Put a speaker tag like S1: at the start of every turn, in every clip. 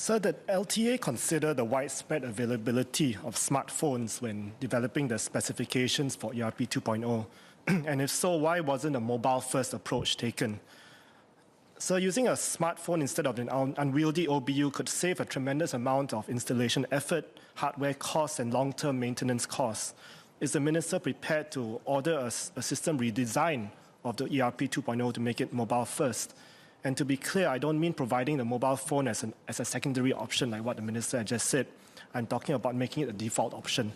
S1: So did LTA consider the widespread availability of smartphones when developing the specifications for ERP 2.0? And if so, why wasn't a mobile-first approach taken? So using a smartphone instead of an unwieldy OBU could save a tremendous amount of installation effort, hardware costs, and long-term maintenance costs. Is the Minister prepared to order a system redesign of the ERP 2.0 to make it mobile-first? And to be clear, I don't mean providing the mobile phone as a secondary option like what the Minister just said. I'm talking about making it a default option.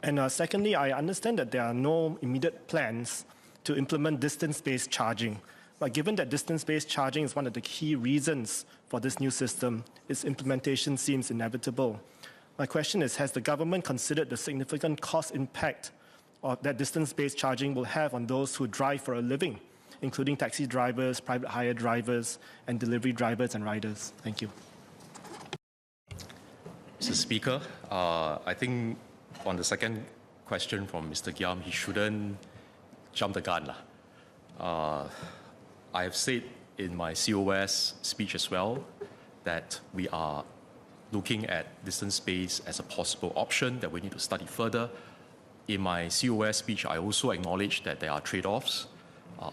S1: And secondly, I understand that there are no immediate plans to implement distance-based charging. But given that distance-based charging is one of the key reasons for this new system, its implementation seems inevitable. My question is, has the government considered the significant cost impact that distance-based charging will have on those who drive for a living, including taxi drivers, private hire drivers, and delivery drivers and riders? Thank you.
S2: Mr. Speaker, I think on the second question from Mr. Giam, he shouldn't jump the gun. I have said in my COS speech as well that we are looking at distance-based as a possible option that we need to study further. In my COS speech, I also acknowledge that there are trade-offs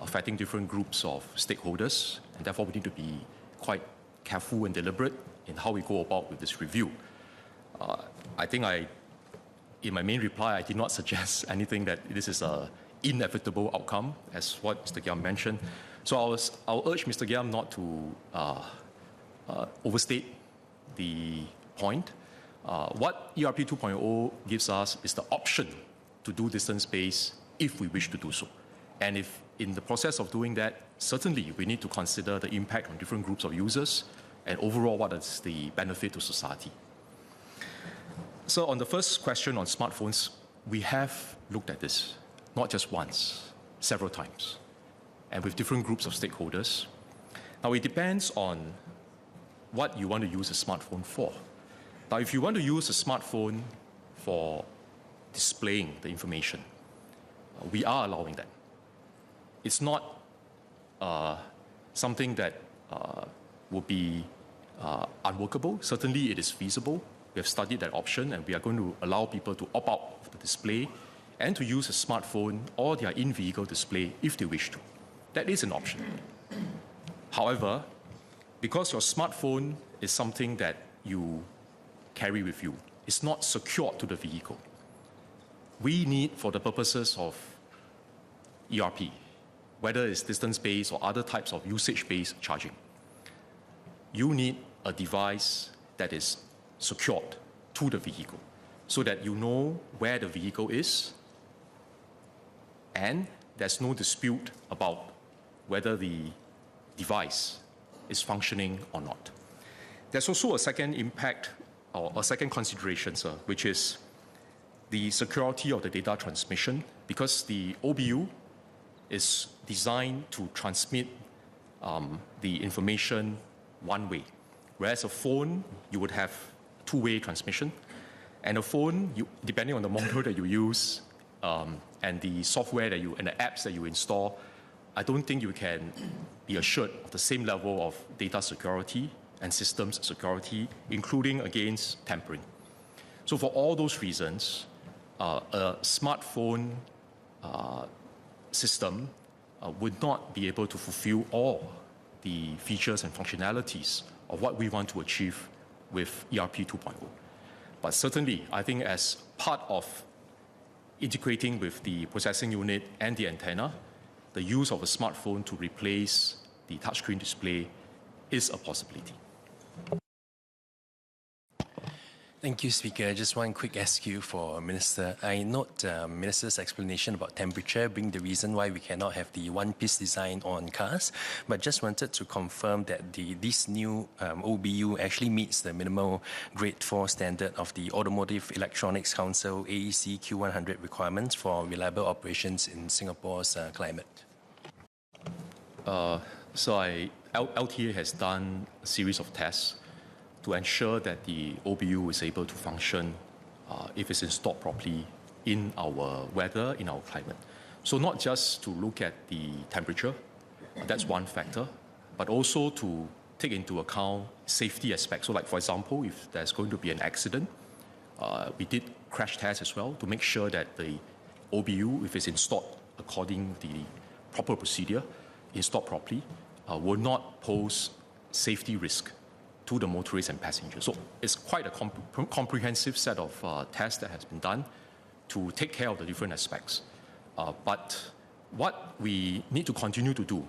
S2: affecting different groups of stakeholders, and therefore we need to be quite careful and deliberate in how we go about with this review. I think in my main reply, I did not suggest anything that this is an inevitable outcome, as what Mr. Giam mentioned. So I'll urge Mr. Giam not to overstate the point. What ERP 2.0 gives us is the option to do distance-based if we wish to do so. And if in the process of doing that, certainly we need to consider the impact on different groups of users and overall what is the benefit to society. So on the first question on smartphones, we have looked at this, not just once, several times, and with different groups of stakeholders. Now it depends on what you want to use a smartphone for. Now if you want to use a smartphone for displaying the information, we are allowing that. It's not something that will be unworkable. Certainly it is feasible. We have studied that option, and we are going to allow people to opt out of the display and to use a smartphone or their in-vehicle display if they wish to. That is an option. However, because your smartphone is something that you carry with you, it's not secured to the vehicle. We need, for the purposes of ERP, whether it's distance-based or other types of usage-based charging, you need a device that is secured to the vehicle so that you know where the vehicle is and there's no dispute about whether the device is functioning or not. There's also a second impact or a second consideration, sir, which is the security of the data transmission, because the OBU is designed to transmit the information one way, whereas a phone, you would have two-way transmission. And a phone, depending on the model that you use and the software that and the apps that you install, I don't think you can be assured of the same level of data security and systems security, including against tampering. So for all those reasons, a smartphone system would not be able to fulfill all the features and functionalities of what we want to achieve with ERP 2.0. But certainly, I think as part of integrating with the processing unit and the antenna, the use of a smartphone to replace the touchscreen display is a possibility.
S3: Thank you, Speaker. Just one quick SQ for Minister. I note Minister's explanation about temperature being the reason why we cannot have the one-piece design on cars, but just wanted to confirm that this new OBU actually meets the minimal Grade 4 standard of the Automotive Electronics Council AEC Q100 requirements for reliable operations in Singapore's climate.
S2: LTA has done a series of tests to ensure that the OBU is able to function if it's installed properly in our weather, in our climate. So not just to look at the temperature, that's one factor, but also to take into account safety aspects. So like, for example, if there's going to be an accident, we did crash tests as well to make sure that the OBU, if it's installed according to the proper procedure, installed properly, will not pose safety risk to the motorists and passengers. So it's quite a comprehensive set of tests that has been done to take care of the different aspects. But what we need to continue to do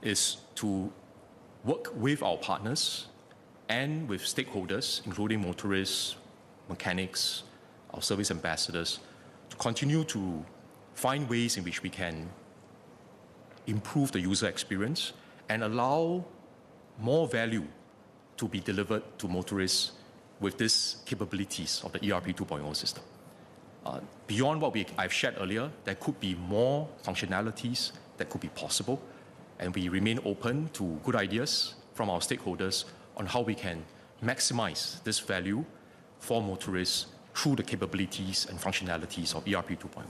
S2: is to work with our partners and with stakeholders, including motorists, mechanics, our service ambassadors, to continue to find ways in which we can improve the user experience and allow more value to be delivered to motorists with these capabilities of the ERP 2.0 system. Beyond what I've shared earlier, there could be more functionalities that could be possible, and we remain open to good ideas from our stakeholders on how we can maximize this value for motorists through the capabilities and functionalities of ERP 2.0.